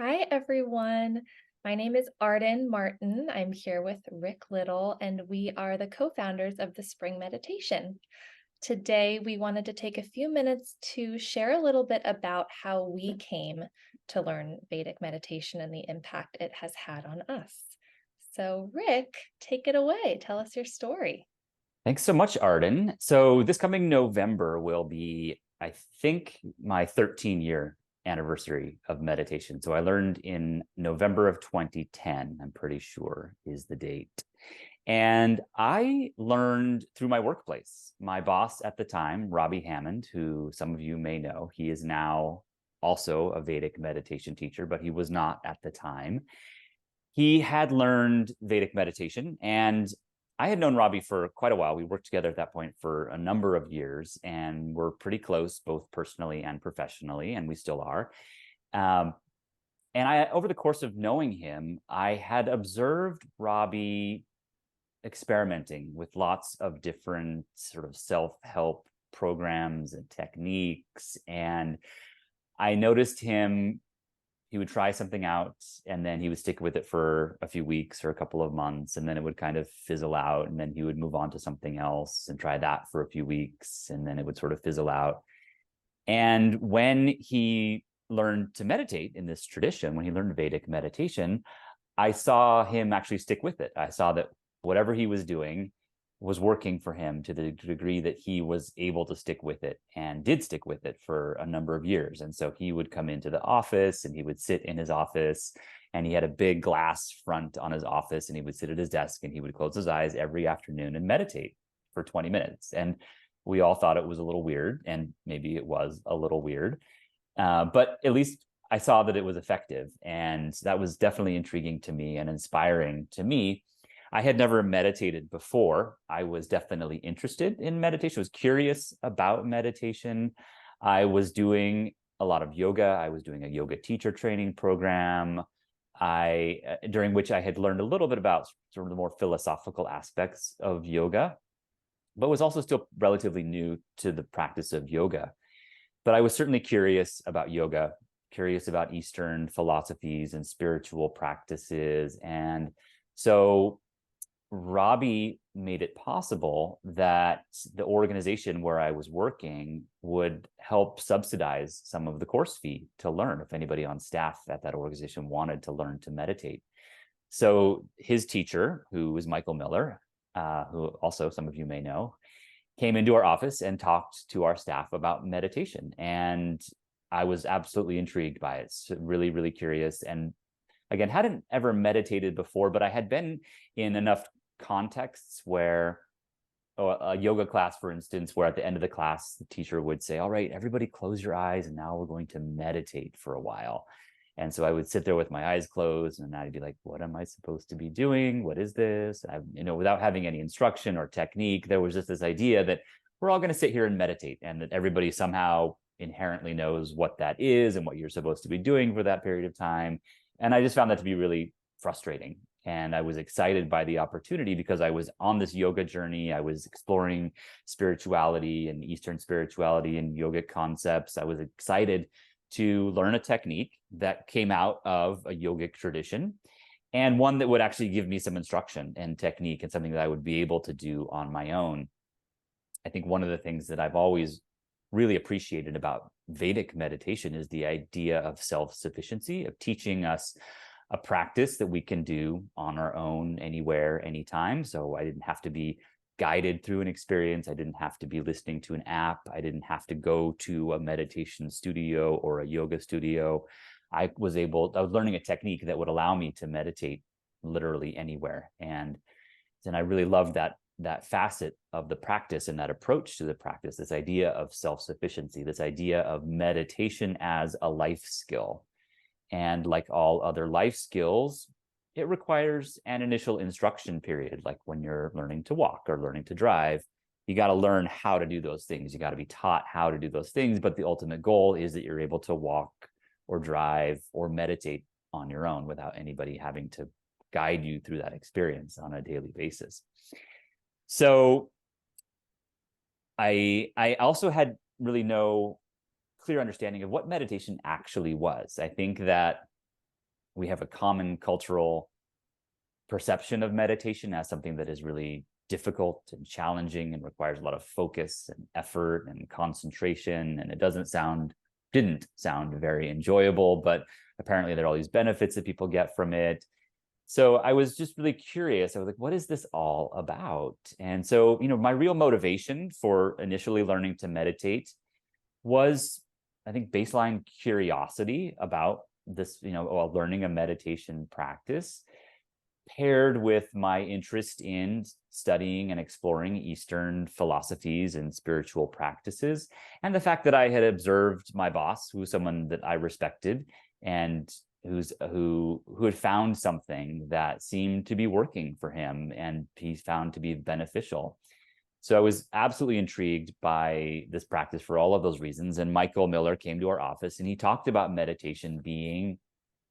Hi, everyone. My name is Arden Martin. I'm here with Rick Little, and we are the co-founders of the Spring Meditation. Today, we wanted to take a few minutes to share a little bit about how we came to learn Vedic meditation and the impact it has had on us. So, Rick, take it away. Tell us your story. Thanks so much, Arden. So this coming November will be, I think, my 13-year anniversary of meditation. So I learned in November of 2010, I'm pretty sure is the date. And I learned through my workplace. My boss at the time, Robbie Hammond, who some of you may know, he is now also a Vedic meditation teacher, but he was not at the time. He had learned Vedic meditation, and I had known Robbie for quite a while. We worked together at that point for a number of years and were pretty close, both personally and professionally, and we still are. Um, over the course of knowing him, I had observed Robbie experimenting with lots of different sort of self-help programs and techniques. And I noticed him, he would try something out and then he would stick with it for a few weeks or a couple of months, and then it would kind of fizzle out, and then he would move on to something else and try that for a few weeks, and then it would sort of fizzle out. And when he learned to meditate in this tradition, when he learned Vedic meditation, I saw him actually stick with it. I saw that whatever he was doing was working for him to the degree that he was able to stick with it, and did stick with it for a number of years. And so he would come into the office and he would sit in his office, and he had a big glass front on his office, and he would sit at his desk and he would close his eyes every afternoon and meditate for 20 minutes. And we all thought it was a little weird, and maybe it was a little weird, but at least I saw that it was effective. And that was definitely intriguing to me and inspiring to me. I had never meditated before. I was definitely interested in meditation, was curious about meditation. I was doing a lot of yoga. I was doing a yoga teacher training program, during which I had learned a little bit about sort of the more philosophical aspects of yoga, but was also still relatively new to the practice of yoga. But I was certainly curious about yoga, curious about Eastern philosophies and spiritual practices. And so Robbie made it possible that the organization where I was working would help subsidize some of the course fee to learn if anybody on staff at that organization wanted to learn to meditate. So his teacher, who was Michael Miller, who also some of you may know, came into our office and talked to our staff about meditation. And I was absolutely intrigued by it. So really, really curious. And again, hadn't ever meditated before, but I had been in enough contexts where a yoga class, for instance, where at the end of the class, the teacher would say, all right, everybody close your eyes, and now we're going to meditate for a while. And so I would sit there with my eyes closed, and I'd be like, what am I supposed to be doing? What is this? Without having any instruction or technique, there was just this idea that we're all going to sit here and meditate, and that everybody somehow inherently knows what that is and what you're supposed to be doing for that period of time. And I just found that to be really frustrating. And I was excited by the opportunity because I was on this yoga journey. I was exploring spirituality and Eastern spirituality and yogic concepts. I was excited to learn a technique that came out of a yogic tradition, and one that would actually give me some instruction and technique, and something that I would be able to do on my own. I think one of the things that I've always really appreciated about Vedic meditation is the idea of self-sufficiency, of teaching us a practice that we can do on our own, anywhere, anytime. So I didn't have to be guided through an experience. I didn't have to be listening to an app. I didn't have to go to a meditation studio or a yoga studio. I was learning a technique that would allow me to meditate literally anywhere. And I really loved that facet of the practice and that approach to the practice, this idea of self-sufficiency, this idea of meditation as a life skill. And like all other life skills, it requires an initial instruction period, like when you're learning to walk or learning to drive. You got to learn how to do those things. You got to be taught how to do those things. But the ultimate goal is that you're able to walk or drive or meditate on your own without anybody having to guide you through that experience on a daily basis. So I also had really no clear understanding of what meditation actually was. I think that we have a common cultural perception of meditation as something that is really difficult and challenging and requires a lot of focus and effort and concentration. And it didn't sound very enjoyable, but apparently there are all these benefits that people get from it. So I was just really curious. I was like, what is this all about? And so, my real motivation for initially learning to meditate was, I think, baseline curiosity about this, learning a meditation practice, paired with my interest in studying and exploring Eastern philosophies and spiritual practices, and the fact that I had observed my boss, who was someone that I respected, and who had found something that seemed to be working for him and he found to be beneficial. So I was absolutely intrigued by this practice for all of those reasons. And Michael Miller came to our office and he talked about meditation being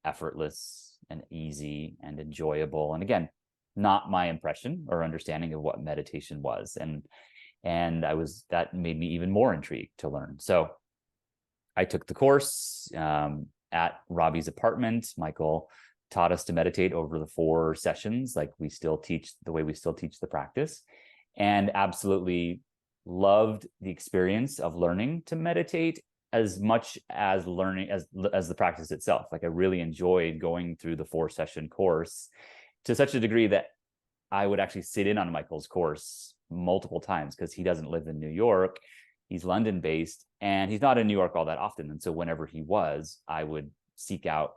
effortless and easy and enjoyable. And again, not my impression or understanding of what meditation was. And that made me even more intrigued to learn. So I took the course at Robbie's apartment. Michael taught us to meditate over the 4 sessions, like we still teach the way we still teach the practice, and absolutely loved the experience of learning to meditate as much as learning as the practice itself. Like, I really enjoyed going through the 4-session course to such a degree that I would actually sit in on Michael's course multiple times, because he doesn't live in New York. He's London based, and he's not in New York all that often. And so whenever he was, I would seek out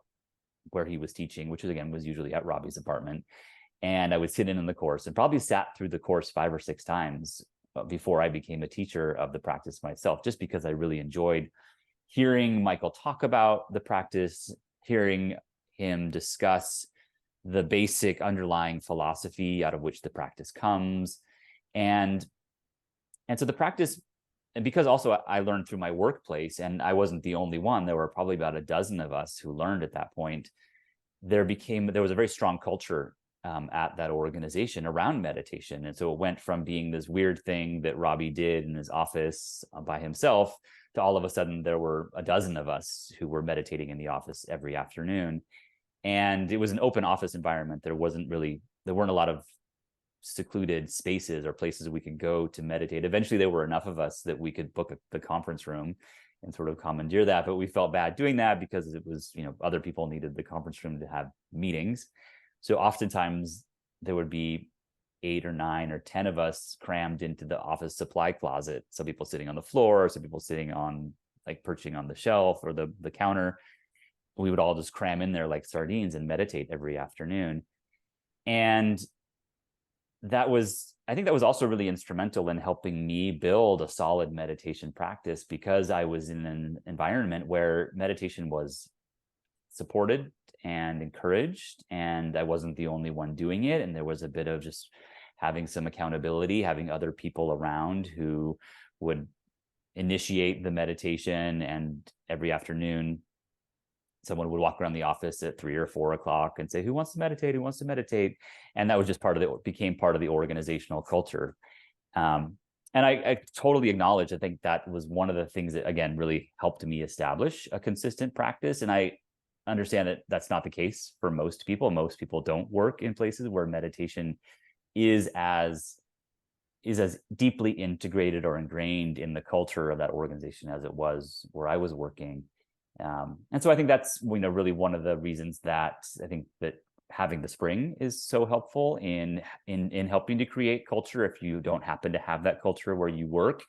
where he was teaching, which was usually at Robbie's apartment. And I would sit in on the course, and probably sat through the course 5 or 6 times before I became a teacher of the practice myself, just because I really enjoyed hearing Michael talk about the practice, hearing him discuss the basic underlying philosophy out of which the practice comes. And so the practice, and because also I learned through my workplace, and I wasn't the only one, there were probably about a dozen of us who learned at that point, there was a very strong culture at that organization around meditation. And so it went from being this weird thing that Robbie did in his office by himself to all of a sudden there were a dozen of us who were meditating in the office every afternoon. And it was an open office environment. There weren't a lot of secluded spaces or places we could go to meditate. Eventually there were enough of us that we could book the conference room and sort of commandeer that, but we felt bad doing that because it was, other people needed the conference room to have meetings. So oftentimes there would be 8 or 9 or 10 of us crammed into the office supply closet. Some people sitting on the floor, some people sitting on, like, perching on the shelf or the counter. We would all just cram in there like sardines and meditate every afternoon. And I think that was also really instrumental in helping me build a solid meditation practice, because I was in an environment where meditation was supported and encouraged, and I wasn't the only one doing it. And there was a bit of just having some accountability, having other people around who would initiate the meditation. And every afternoon, someone would walk around the office at 3 or 4 o'clock and say, "Who wants to meditate? Who wants to meditate?" And that was just became part of the organizational culture. And I totally acknowledge, I think that was one of the things that, again, really helped me establish a consistent practice. And I understand that that's not the case for most people. Most people don't work in places where meditation is as deeply integrated or ingrained in the culture of that organization as it was where I was working. And so I think that's, really one of the reasons that I think that having the spring is so helpful in helping to create culture. If you don't happen to have that culture where you work,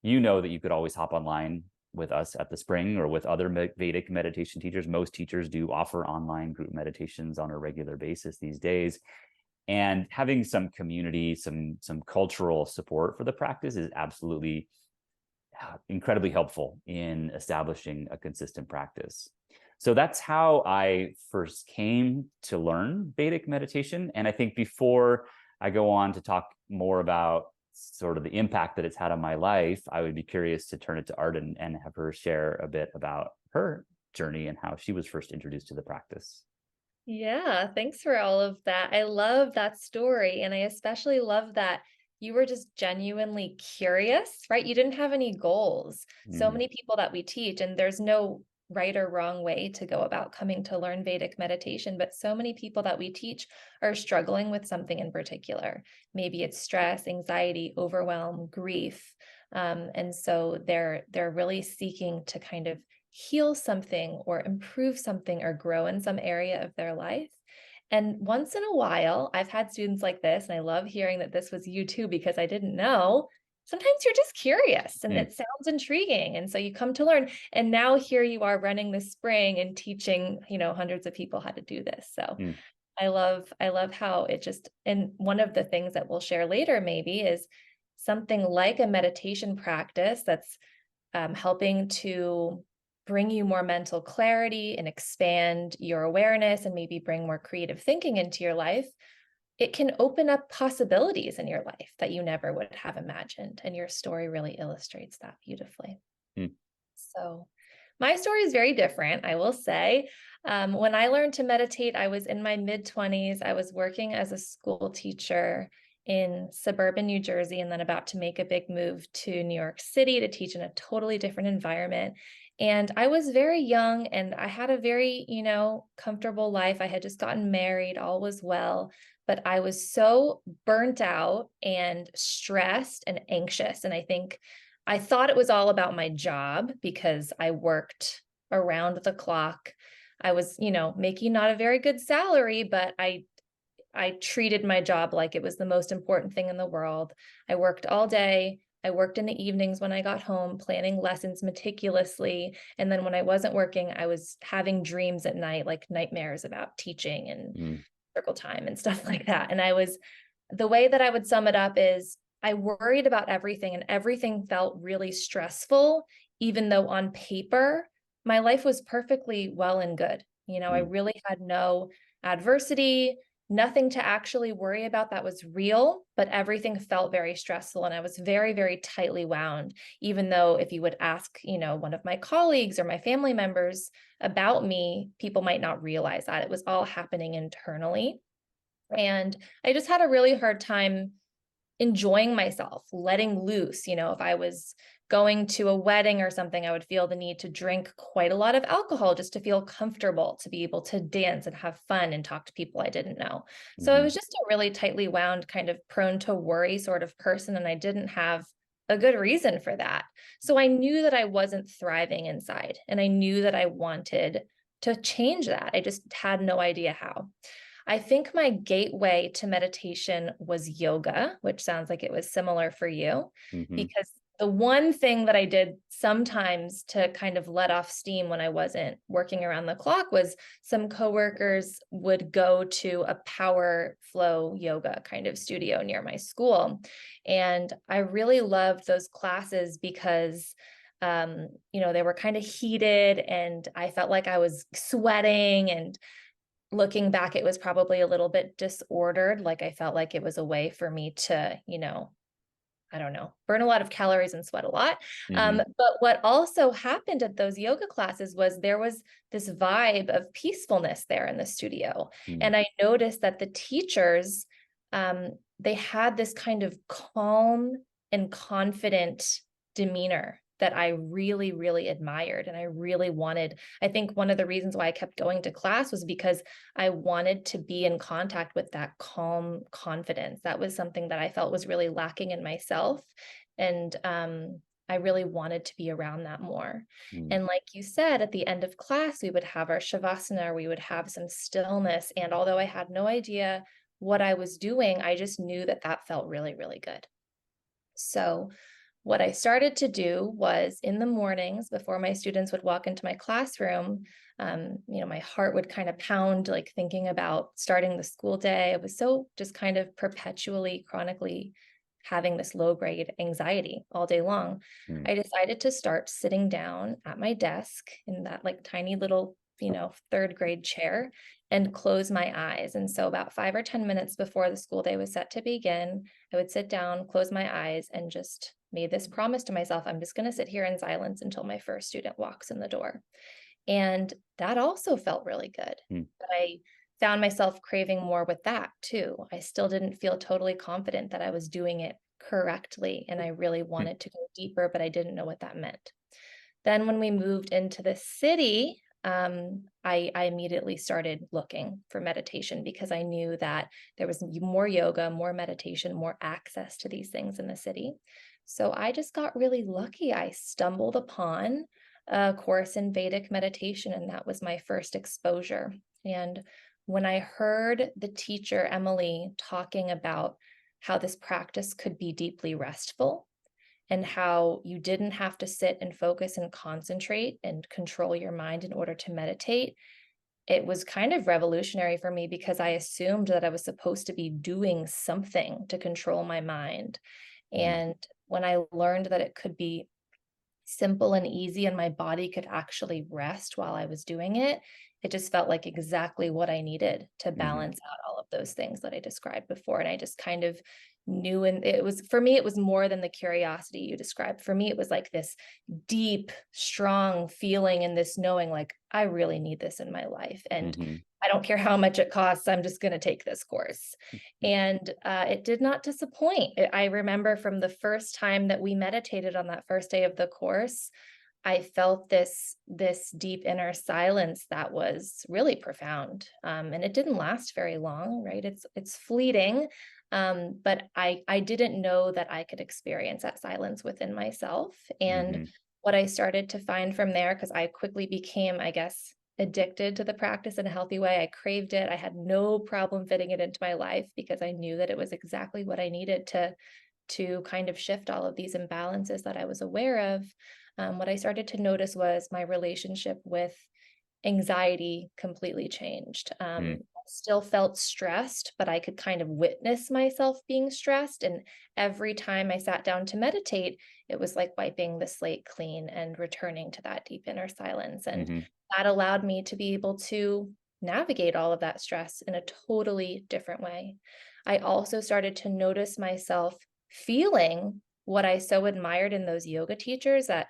that you could always hop online with us at the spring or with other Vedic meditation teachers. Most teachers do offer online group meditations on a regular basis these days. And having some community, some cultural support for the practice is absolutely incredibly helpful in establishing a consistent practice. So that's how I first came to learn Vedic meditation. And I think before I go on to talk more about sort of the impact that it's had on my life, I would be curious to turn it to Arden and have her share a bit about her journey and how she was first introduced to the practice. Yeah, thanks for all of that. I love that story. And I especially love that you were just genuinely curious, right? You didn't have any goals. So Mm, many people that we teach, and there's no right or wrong way to go about coming to learn Vedic meditation, but so many people that we teach are struggling with something in particular. Maybe it's stress, anxiety, overwhelm, grief. And so they're really seeking to kind of heal something or improve something or grow in some area of their life. And once in a while, I've had students like this, and I love hearing that this was you too, because I didn't know. Sometimes you're just curious and Mm, it sounds intriguing. And so you come to learn. And now here you are running this spring and teaching, hundreds of people how to do this. So mm, I love how it just, and one of the things that we'll share later maybe is something like a meditation practice that's helping to bring you more mental clarity and expand your awareness and maybe bring more creative thinking into your life. It can open up possibilities in your life that you never would have imagined. And your story really illustrates that beautifully. mm, So, my story is very different, I will say. When I learned to meditate, I was in my mid-20s. I was working as a school teacher in suburban New Jersey and then about to make a big move to New York City to teach in a totally different environment. And I was very young and I had a very, comfortable life. I had just gotten married, all was well, but I was so burnt out and stressed and anxious. And I thought it was all about my job because I worked around the clock. I was, making not a very good salary, but I treated my job like it was the most important thing in the world. I worked all day. I worked in the evenings when I got home, planning lessons meticulously. And then when I wasn't working, I was having dreams at night, like nightmares about teaching and mm, circle time and stuff like that. And the way that I would sum it up is I worried about everything and everything felt really stressful, even though on paper, my life was perfectly well and good. I mm, really had no adversity, nothing to actually worry about that was real, but everything felt very stressful. And I was very, very tightly wound, even though if you would ask, one of my colleagues or my family members about me, people might not realize that it was all happening internally. And I just had a really hard time enjoying myself, letting loose. If I was going to a wedding or something, I would feel the need to drink quite a lot of alcohol just to feel comfortable, to be able to dance and have fun and talk to people I didn't know. So I mhm, was just a really tightly wound, kind of prone to worry sort of person, and I didn't have a good reason for that. So I knew that I wasn't thriving inside, and I knew that I wanted to change that. I just had no idea how. I think my gateway to meditation was yoga, which sounds like it was similar for you, mhm, because the one thing that I did sometimes to kind of let off steam when I wasn't working around the clock was some coworkers would go to a power flow yoga kind of studio near my school. And I really loved those classes because they were kind of heated and I felt like I was sweating, and looking back, it was probably a little bit disordered. Like I felt like it was a way for me to, I don't know, burn a lot of calories and sweat a lot. mhm, But what also happened at those yoga classes was there was this vibe of peacefulness there in the studio. mm, And I noticed that the teachers, they had this kind of calm and confident demeanor that I really, really admired. And I really wanted, I think one of the reasons why I kept going to class was because I wanted to be in contact with that calm confidence. That was something that I felt was really lacking in myself. And I really wanted to be around that more. mm, And like you said, at the end of class, we would have our shavasana, we would have some stillness. And although I had no idea what I was doing, I just knew that that felt really, really good. So what I started to do was in the mornings before my students would walk into my classroom, my heart would kind of pound, like thinking about starting the school day. I was so just kind of perpetually, chronically having this low grade anxiety all day long. mm, I decided to start sitting down at my desk in that like tiny little, third grade chair and close my eyes. And so about 5 or 10 minutes before the school day was set to begin, I would sit down, close my eyes, and just made this promise to myself, I'm just going to sit here in silence until my first student walks in the door. And that also felt really good. mm, But I found myself craving more with that too. I still didn't feel totally confident that I was doing it correctly. And I really mm, wanted to go deeper, but I didn't know what that meant. Then when we moved into the city, I immediately started looking for meditation because I knew that there was more yoga, more meditation, more access to these things in the city. So I just got really lucky. I stumbled upon a course in Vedic meditation, and that was my first exposure. And when I heard the teacher, Emily, talking about how this practice could be deeply restful, and how you didn't have to sit and focus and concentrate and control your mind in order to meditate, it was kind of revolutionary for me because I assumed that I was supposed to be doing something to control my mind. Mm, And when I learned that it could be simple and easy and my body could actually rest while I was doing it, it just felt like exactly what I needed to mhm, balance out all of those things that I described before. And I just kind of knew, and it was, for me, it was more than the curiosity you described. For me, it was like this deep, strong feeling and this knowing like, I really need this in my life. And mhm, I don't care how much it costs, I'm just going to take this course. mhm, And it did not disappoint. I remember from the first time that we meditated on that first day of the course, I felt this deep inner silence that was really profound, and it didn't last very long, right? It's fleeting, but I didn't know that I could experience that silence within myself. And mhm, what I started to find from there, because I quickly became, I guess, addicted to the practice in a healthy way. I craved it. I had no problem fitting it into my life because I knew that it was exactly what I needed to kind of shift all of these imbalances that I was aware of. What I started to notice was my relationship with anxiety completely changed. mm, I still felt stressed, but I could kind of witness myself being stressed. And every time I sat down to meditate, it was like wiping the slate clean and returning to that deep inner silence. And mhm, that allowed me to be able to navigate all of that stress in a totally different way. I also started to notice myself feeling what I so admired in those yoga teachers, that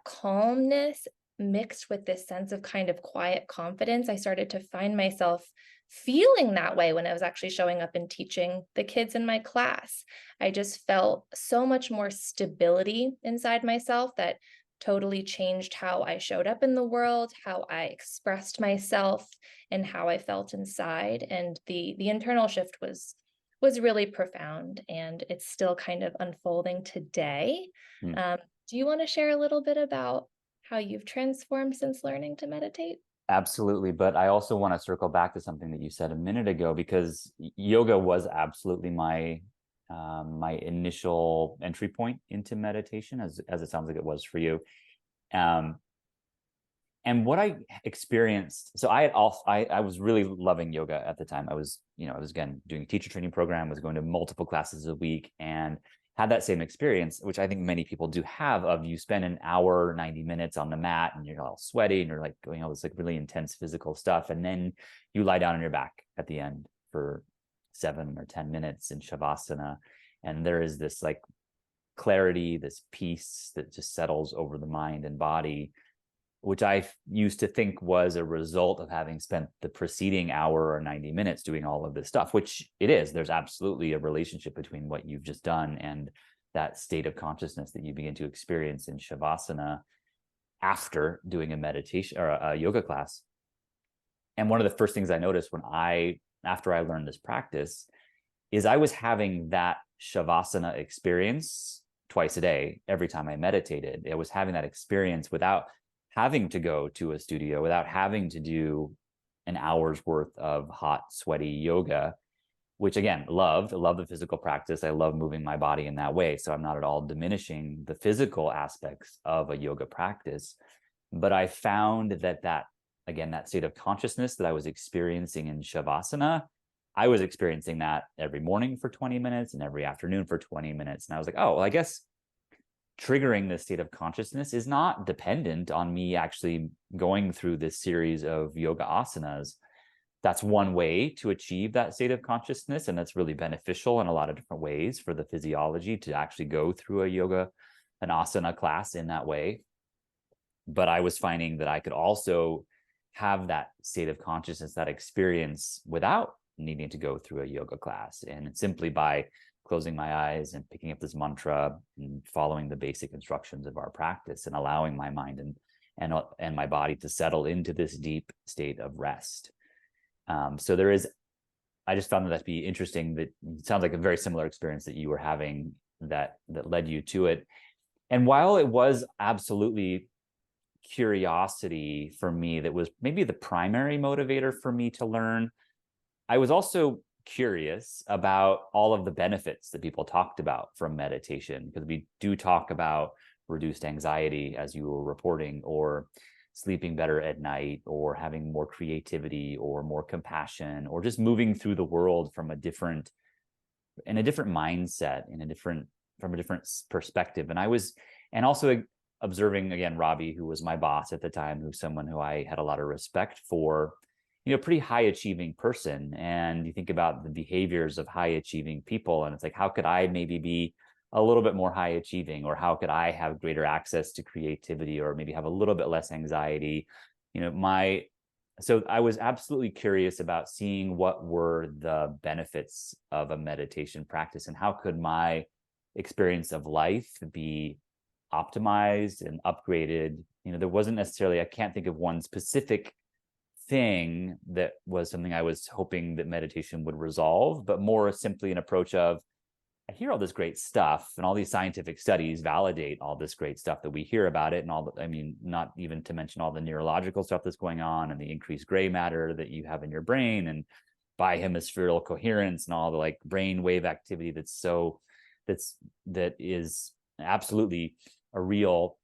calmness mixed with this sense of kind of quiet confidence. I started to find myself feeling that way when I was actually showing up and teaching the kids in my class. I just felt so much more stability inside myself that totally changed how I showed up in the world, how I expressed myself, and how I felt inside. And the internal shift was really profound, and it's still kind of unfolding today. mm. Um, do you want to share a little bit about how you've transformed since learning to meditate? Absolutely. But I also want to circle back to something that you said a minute ago, because yoga was absolutely my initial entry point into meditation, as it sounds like it was for you. Um, and what I experienced, so I was really loving yoga at the time. I was again doing a teacher training program, was going to multiple classes a week, and had that same experience, which I think many people do have, of you spend an hour, 90 minutes on the mat and you're all sweaty and you're like doing all this like really intense physical stuff. And then you lie down on your back at the end for 7 or 10 minutes in Shavasana. And there is this like clarity, this peace that just settles over the mind and body, which I used to think was a result of having spent the preceding hour or 90 minutes doing all of this stuff, which it is. There's absolutely a relationship between what you've just done and that state of consciousness that you begin to experience in Shavasana after doing a meditation or a yoga class. And one of the first things I noticed after I learned this practice, is I was having that Shavasana experience twice a day. Every time I meditated, I was having that experience without having to go to a studio, without having to do an hour's worth of hot, sweaty yoga, which again, love the physical practice. I love moving my body in that way. So I'm not at all diminishing the physical aspects of a yoga practice. But I found again, that state of consciousness that I was experiencing in Shavasana, I was experiencing that every morning for 20 minutes and every afternoon for 20 minutes. And I was like, oh, well, I guess triggering this state of consciousness is not dependent on me actually going through this series of yoga asanas. That's one way to achieve that state of consciousness. And that's really beneficial in a lot of different ways for the physiology to actually go through an asana class in that way. But I was finding that I could also have that state of consciousness, that experience, without needing to go through a yoga class, and simply by closing my eyes and picking up this mantra and following the basic instructions of our practice and allowing my mind and my body to settle into this deep state of rest. So I just found that to be interesting. That it sounds like a very similar experience that you were having that led you to it. And while it was absolutely curiosity for me that was maybe the primary motivator for me to learn, I was also curious about all of the benefits that people talked about from meditation, because we do talk about reduced anxiety, as you were reporting, or sleeping better at night, or having more creativity or more compassion, or just moving through the world from a different mindset, from a different perspective. And also observing, again, Robbie, who was my boss at the time, who's someone who I had a lot of respect for, pretty high achieving person. And you think about the behaviors of high achieving people, and it's like, how could I maybe be a little bit more high achieving, or how could I have greater access to creativity, or maybe have a little bit less anxiety? So I was absolutely curious about seeing what were the benefits of a meditation practice, and how could my experience of life be optimized and upgraded. There wasn't necessarily, I can't think of one specific thing that was something I was hoping that meditation would resolve, but more simply an approach of, I hear all this great stuff, and all these scientific studies validate all this great stuff that we hear about it, and not even to mention all the neurological stuff that's going on, and the increased gray matter that you have in your brain, and bihemispherical coherence, and all the like brain wave activity that is absolutely a real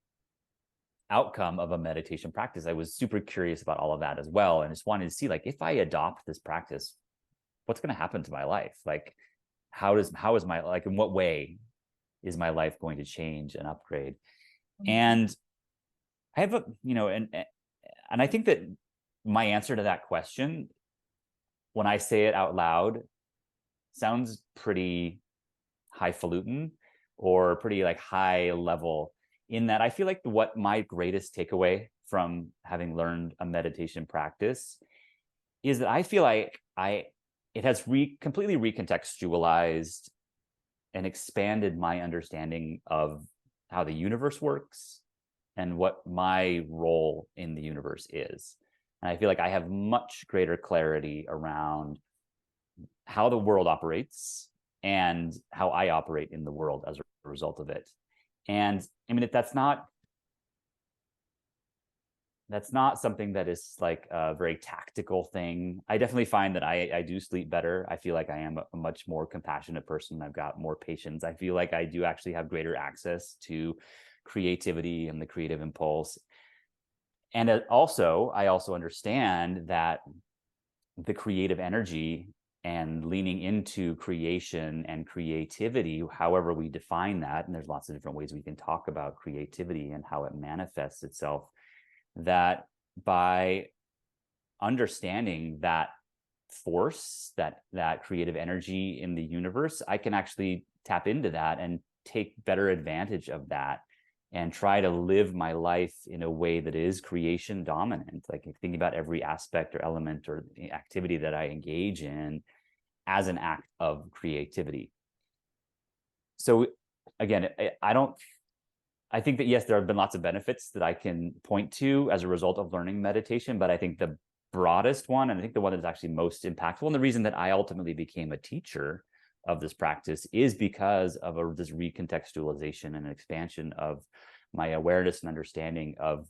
outcome of a meditation practice. I was super curious about all of that as well, and just wanted to see, like, if I adopt this practice, what's going to happen to my life? Like, how is my, like, in what way is my life going to change and upgrade? Mm-hmm. And I have and I think that my answer to that question, when I say it out loud, sounds pretty highfalutin or pretty like high level, in that I feel like what my greatest takeaway from having learned a meditation practice is that I feel like it has completely recontextualized and expanded my understanding of how the universe works and what my role in the universe is. And I feel like I have much greater clarity around how the world operates and how I operate in the world as a result of it. And I mean, that's not something that is like a very tactical thing. I definitely find that I do sleep better. I feel like I am a much more compassionate person. I've got more patience. I feel like I do actually have greater access to creativity and the creative impulse. And I also understand that the creative energy and leaning into creation and creativity, however we define that, and there's lots of different ways we can talk about creativity and how it manifests itself, that by understanding that force, that creative energy in the universe, I can actually tap into that and take better advantage of that, and try to live my life in a way that is creation dominant. Like, thinking about every aspect or element or activity that I engage in as an act of creativity. So again, I think that, yes, there have been lots of benefits that I can point to as a result of learning meditation, but I think the broadest one, and I think the one that is actually most impactful, and the reason that I ultimately became a teacher of this practice, is because of this recontextualization and expansion of my awareness and understanding of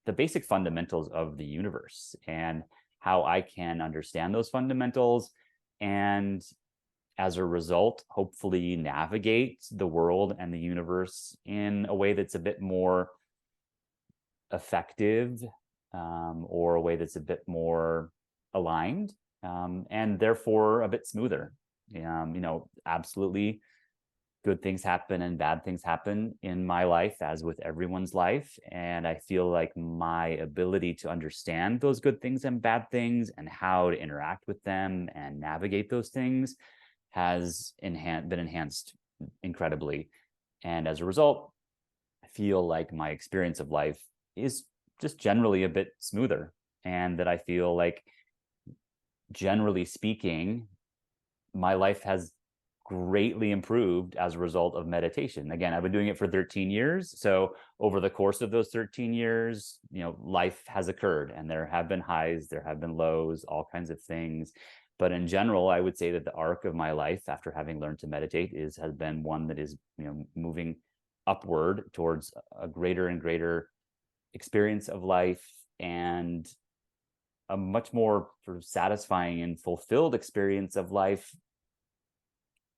the basic fundamentals of the universe, and how I can understand those fundamentals, and as a result, hopefully navigate the world and the universe in a way that's a bit more effective, or a way that's a bit more aligned, and therefore a bit smoother. Absolutely, good things happen and bad things happen in my life, as with everyone's life. And I feel like my ability to understand those good things and bad things, and how to interact with them and navigate those things, has been enhanced incredibly. And as a result, I feel like my experience of life is just generally a bit smoother, and that I feel like, generally speaking, my life has greatly improved as a result of meditation. Again, I've been doing it for 13 years. So over the course of those 13 years, life has occurred, and there have been highs, there have been lows, all kinds of things. But in general, I would say that the arc of my life after having learned to meditate has been one that is, moving upward towards a greater and greater experience of life, and a much more sort of satisfying and fulfilled experience of life,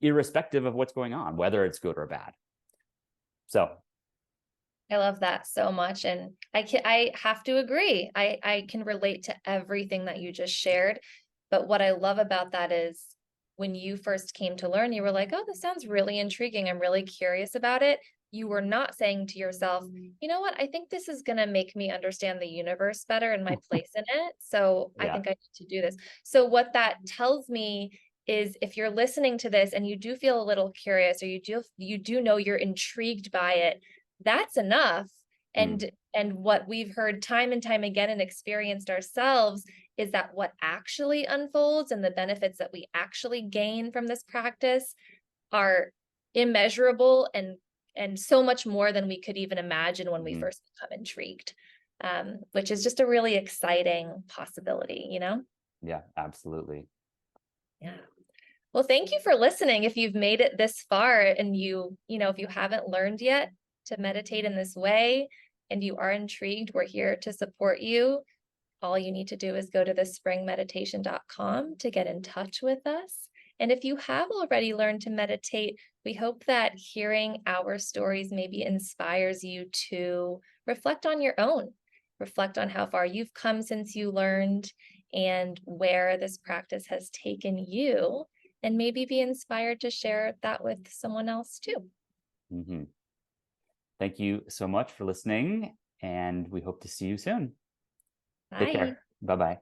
irrespective of what's going on, whether it's good or bad. So I love that so much. And I have to agree. I can relate to everything that you just shared. But what I love about that is when you first came to learn, you were like, oh, this sounds really intriguing. I'm really curious about it. You were not saying to yourself, you know what, I think this is going to make me understand the universe better and my place in it. So I yeah. think I need to do this. So what that tells me is if you're listening to this and you do feel a little curious, or you do know you're intrigued by it, that's enough. Mm. And what we've heard time and time again and experienced ourselves is that what actually unfolds and the benefits that we actually gain from this practice are immeasurable, and so much more than we could even imagine when we Mm. first become intrigued, which is just a really exciting possibility, you know? Yeah, absolutely. Yeah. Well, thank you for listening. If you've made it this far and if you haven't learned yet to meditate in this way and you are intrigued, we're here to support you. All you need to do is go to thespringmeditation.com to get in touch with us. And if you have already learned to meditate, we hope that hearing our stories maybe inspires you to reflect on your own, reflect on how far you've come since you learned and where this practice has taken you, and maybe be inspired to share that with someone else too. Mm-hmm. Thank you so much for listening, and we hope to see you soon. Take Bye. care. Bye bye.